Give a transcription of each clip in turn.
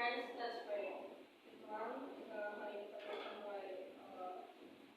friends, let's pray. Tuhan, hari pertama mulai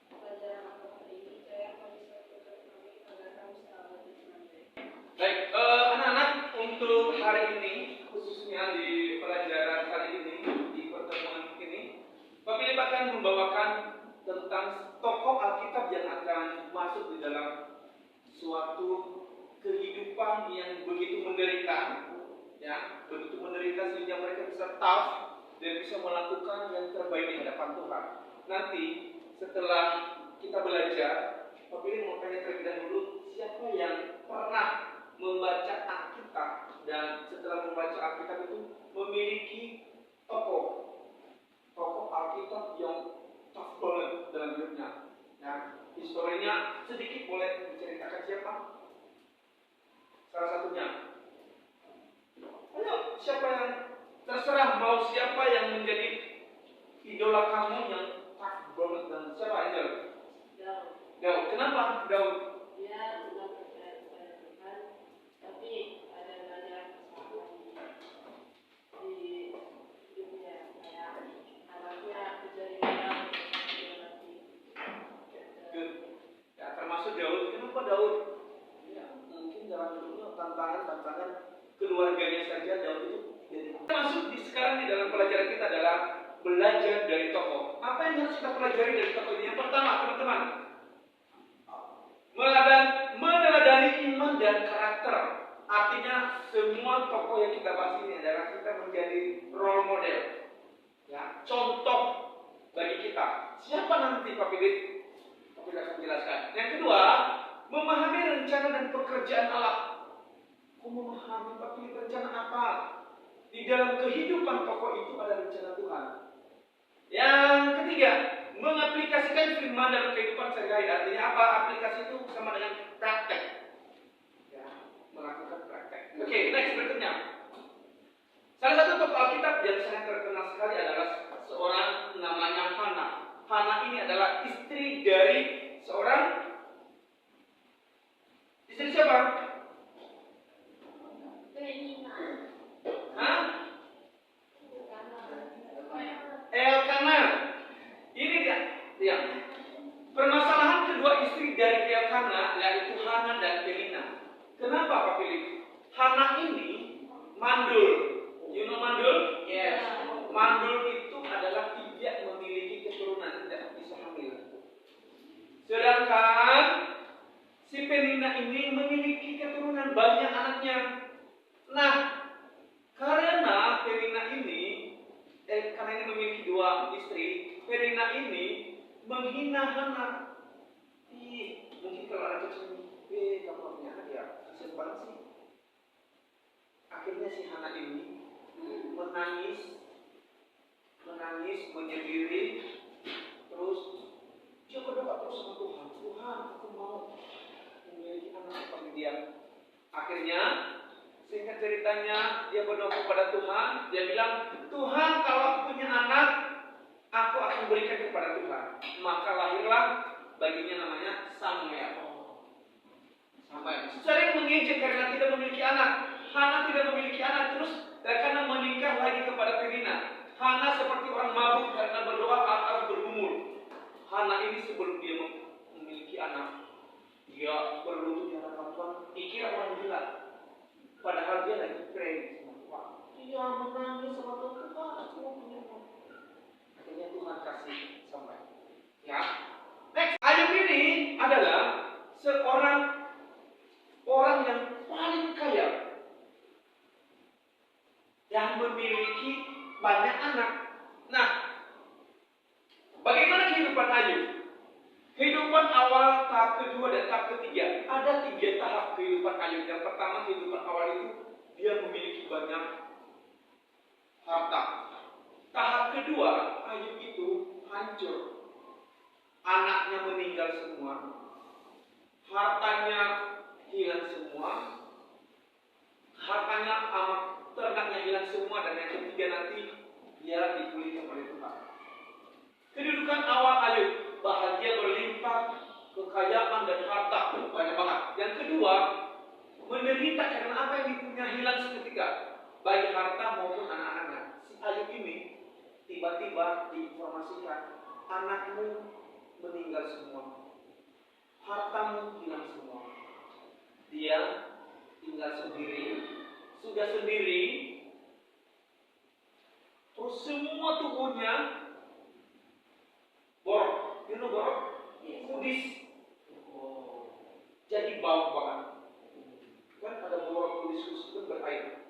pelajaran agama hari ini, saya mau disertai kami agar kami selalu disenangi. Baik, anak-anak, untuk hari ini, khususnya di pelajaran hari ini, di pertemuan ini, Pak Philip akan membawakan tentang tokoh Alkitab yang akan masuk di dalam suatu kehidupan yang begitu menderita, ya, begitu menderita sehingga mereka bisa tough dan bisa melakukan yang terbaik di hadapan Tuhan. Nanti setelah kita belajar, Pak Philip mau tanya terlebih dahulu, siapa yang pernah membaca Alkitab dan setelah membaca Alkitab itu memiliki tokoh Alkitab yang tough banget dalam hidupnya. Ya, historinya sedikit boleh diceritakan siapa? Salah satunya. Ayo, siapa yang terserah mau siapa yang menjadi idola kamu yang tough banget dan siapa Angel? Daud. Kenapa Daud? Dia sudah percaya kepada Tuhan, tapi ada banyak kesalahan di hidupnya, kayak anaknya menjadi orang mati. Good. Ya, termasuk Daud. Kenapa Daud? Ya, mungkin dalam hidupnya tantangan keluarganya saja Daud itu jadi. Kita masuk sekarang di dalam pelajaran kita adalah belajar dari tokoh. Apa yang harus kita pelajari dari tokoh ini? Yang pertama, teman-teman, meneladani iman dan karakter. Artinya semua tokoh yang kita bahas ini adalah kita menjadi role model, ya, contoh bagi kita. Siapa nanti Pak Philip? Pak Philip akan jelaskan. Yang kedua, memahami rencana dan pekerjaan Allah. Memahami Pak Philip rencana apa? Di dalam kehidupan tokoh itu ada rencana Tuhan. Yang ketiga, mengaplikasikan firman dalam kehidupan sehari-hari. Artinya apa? Aplikasi itu sama dengan praktek. Ya, melakukan praktek. Oke, next berikutnya. Salah satu tokoh Alkitab yang sangat terkenal sekali adalah seorang namanya Hana. Hana ini adalah istri dari seorang istri siapa? Elkana. Ini dia. Ya. Permasalahan kedua istri dari Elkana yaitu Hana dan Penina. Kenapa Pak Philip? Hana ini mandul. You know mandul? Yes. Mandul itu adalah tidak memiliki keturunan, tidak bisa hamil. Sedangkan si Penina ini memiliki keturunan, banyak anaknya. Nah, karena Penina ini karena ini memiliki dua istri, Penina ini menghina Hana. Mungkin kalau anak kecil ini, kamu gak punya anak ya, kasihan banget sih. Akhirnya si Hana ini menangis, menyendiri, terus dia berdoa terus sama Tuhan. Tuhan, aku mau memiliki anak seperti dia. Akhirnya, singkat ceritanya, dia berdoa kepada Tuhan. Dia bilang, Tuhan, kalau aku punya anak, aku akan berikan kepada Tuhan. Maka lahirlah baginya namanya Samuel. Sering mengejek karena tidak memiliki anak. Hana tidak memiliki anak terus dan karena menikah lagi kepada Penina. Hana seperti orang mabuk karena berdoa harus bergumul. Hana ini sebelum dia memiliki anak, dia berlutut di hadapan Tuhan, dikira orang gila. Padahal dia lagi pray sama Tuhan. Dia menangis sama Tuhan, aku mau punya anak. Akhirnya Tuhan kasih sampai. Ya. Next, Ayub ini adalah seorang orang yang paling kaya yang memiliki banyak anak. Nah, bagaimana kehidupan Ayub? Kehidupan awal, tahap kedua dan tahap ketiga. Ada 3 tahap kehidupan Ayub. Yang pertama, kehidupan awal itu dia memiliki banyak harta. Tahap kedua, Ayub itu hancur. Anaknya meninggal semua, hartanya hilang semua, ternaknya hilang semua, dan yang ketiga nanti dia dipulihkan oleh Tuhan. Kedudukan awal Ayub, bahagia berlimpah, kekayaan dan harta banyak banget. Yang kedua, menderita karena apa yang dipunya hilang seketika, baik harta maupun anak-anaknya. Si Ayub ini tiba-tiba diinformasikan anakmu meninggal semua, hartamu hilang semua. Dia tinggal sendiri, sudah sendiri, terus semua tubuhnya borok, borok, kudis, jadi bau banget. Kan ada borok kudis itu berair,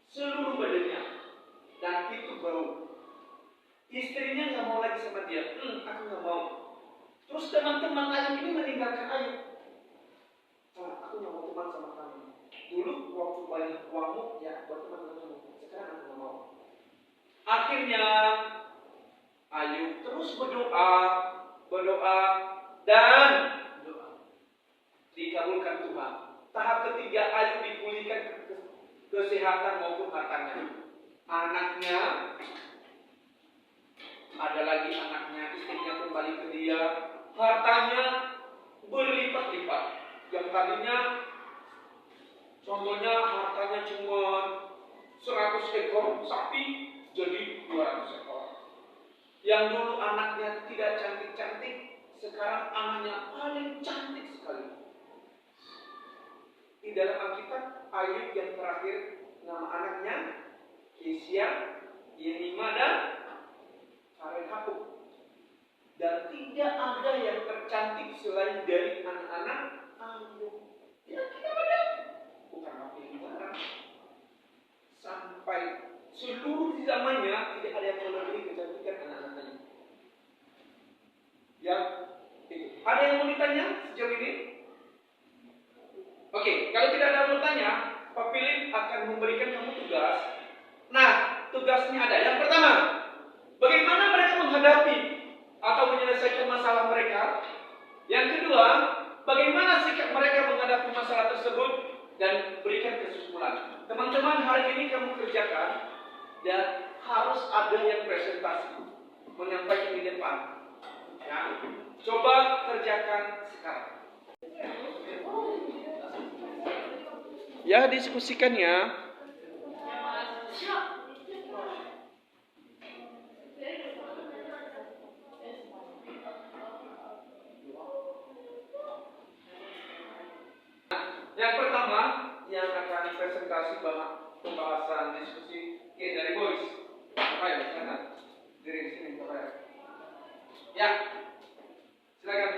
seluruh badannya, dan itu bau. Istrinya nggak mau lagi sama dia, aku nggak mau. Terus teman-teman Ayub ini meninggalkan Ayub. Aku nggak mau teman sama kamu. Dulu waktu banyak uangmu, ya buat teman sama kamu. Sekarang aku nggak mau. Akhirnya Ayub terus berdoa dan dikabulkan Tuhan. Tahap ketiga, Ayub dipulihkan kesehatan maupun hartanya. Anaknya, ada lagi anaknya, istrinya kembali ke dia, hartanya berlipat-lipat. Yang tadinya, contohnya hartanya cuma 100 ekor sapi, jadi 200 ekor. Yang dulu anaknya tidak cantik-cantik, sekarang anaknya paling cantik sekali. Di dalam Alkitab, Ayub yang terakhir, nama anaknya Kesia, Yerima, dan Harehakuk. Dan tidak ada yang tercantik selain dari anak-anak Ayub. Ya, kita ada. Bukan makin barang. Sampai seluruh zamannya tidak ada yang melebihi kecantikan anak-anaknya. Ya, itu. Ada yang mau ditanya sejauh ini? Oke, kalau tidak ada yang mau tanya, Pak Philip akan memberikan kamu tugas. Nah, tugasnya ada. Yang pertama, bagaimana mereka menghadapi atau menyelesaikan masalah mereka. Yang kedua, bagaimana sikap mereka menghadapi masalah tersebut dan berikan kesimpulan. Teman-teman, hari ini kamu kerjakan dan harus ada yang presentasi, menyampaikan di depan. Ya, coba kerjakan sekarang. Ya, diskusikan ya. Yang pertama yang akan presentasi pembahasan diskusi dari Boys. Apa ya? Silakan. Dari sini apa ya? Ya. Silakan.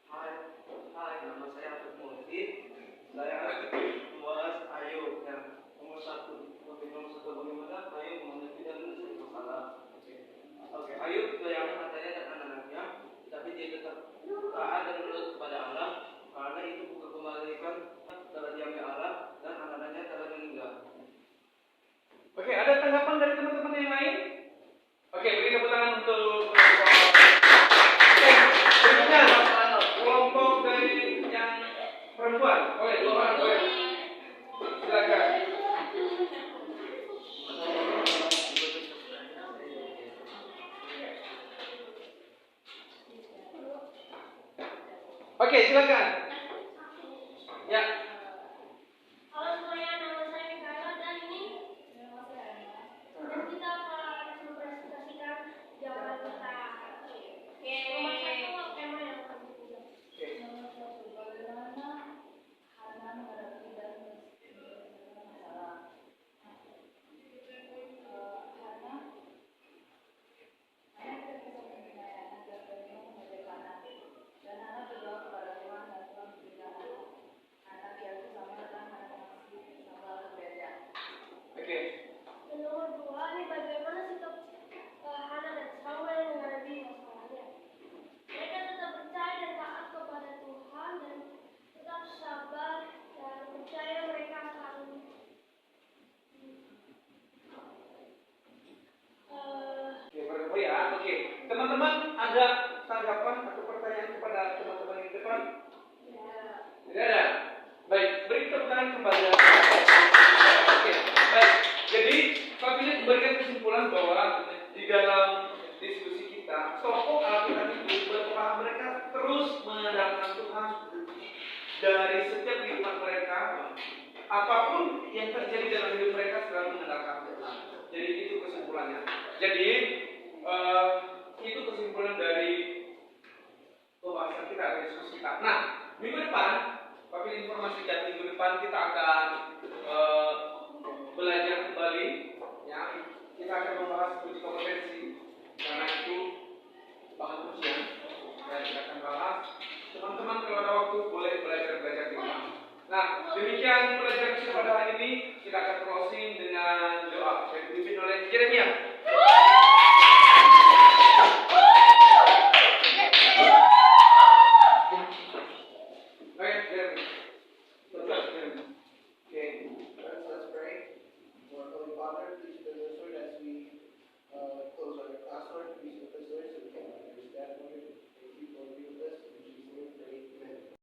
Hai, nama saya Abdul Mulki. Saya Muaz Ayub yang nomor satu. Bagaimana Ayub menghadapi dan menyelesaikan masalah. Oke, Ayub kehilangan hartanya dan anak-anaknya, tapi dia tetap taat dan menurut kepada Allah, karena itu bukan kembalikan telah diambil Allah dan anak-anaknya telah meninggal. Oke, ada tanggapan dari teman-teman yang lain? Oke, beri tepuk tangan untuk berikutnya kelompok dari yang perempuan. Oleh dua orang, boleh. Silakan. Oke, silakan. Ya. Halo semuanya, nama saya Mikaela dan ini kita akan mempresentasikan jawaban kita. Nomor satu, tema yang akan kita bahas. Bagaimana Hana menghadapi dan menyelesaikan masalah. Hana tidak bisa menyelesaikan agar beliau memerdekakan anak. Dan Hana berdoa kepada Tuhan dan Tuhan memberikan anak yang sama dengan anak yang sama berbeda. Oke. Dan nomor dua, ini bagaimana sikap Hana dan Samuel menghadapi masalahnya. Mereka tetap percaya dan taat kepada Tuhan dan tetap sabar dan percaya mereka akan Oke, ya. Oke. Teman-teman, ada tanggapan atau pertanyaan kepada teman-teman yang di depan? Tidak ada. Baik, beri tepuk tangan kepada. Oke, baik. Jadi, Pak Philip memberikan kesimpulan bahwa di dalam diskusi kita, tokoh Alkitab itu berperan mereka terus mengandalkan Tuhan dari setiap kehidupan mereka. Apapun yang terjadi dalam hidup mereka selalu mengandalkan Tuhan. Jadi itu kesimpulan. firman-Nya. Jadi itu kesimpulan dari pembahasan kita, dari diskusi kita. Nah, minggu depan, Bapak informasikan minggu depan kita akan belajar kembali, ya. Kita akan membahas uji kompetensi, karena itu bahan ujian. Dan kita akan bahas. Teman-teman kalau ada waktu boleh belajar di rumah. Nah, demikian pelajaran kita pada hari ini. Kita akan closing dengan doa yang dipimpin oleh Yeremia. Okay, let's pray. Lord, Holy Father, please be with us as we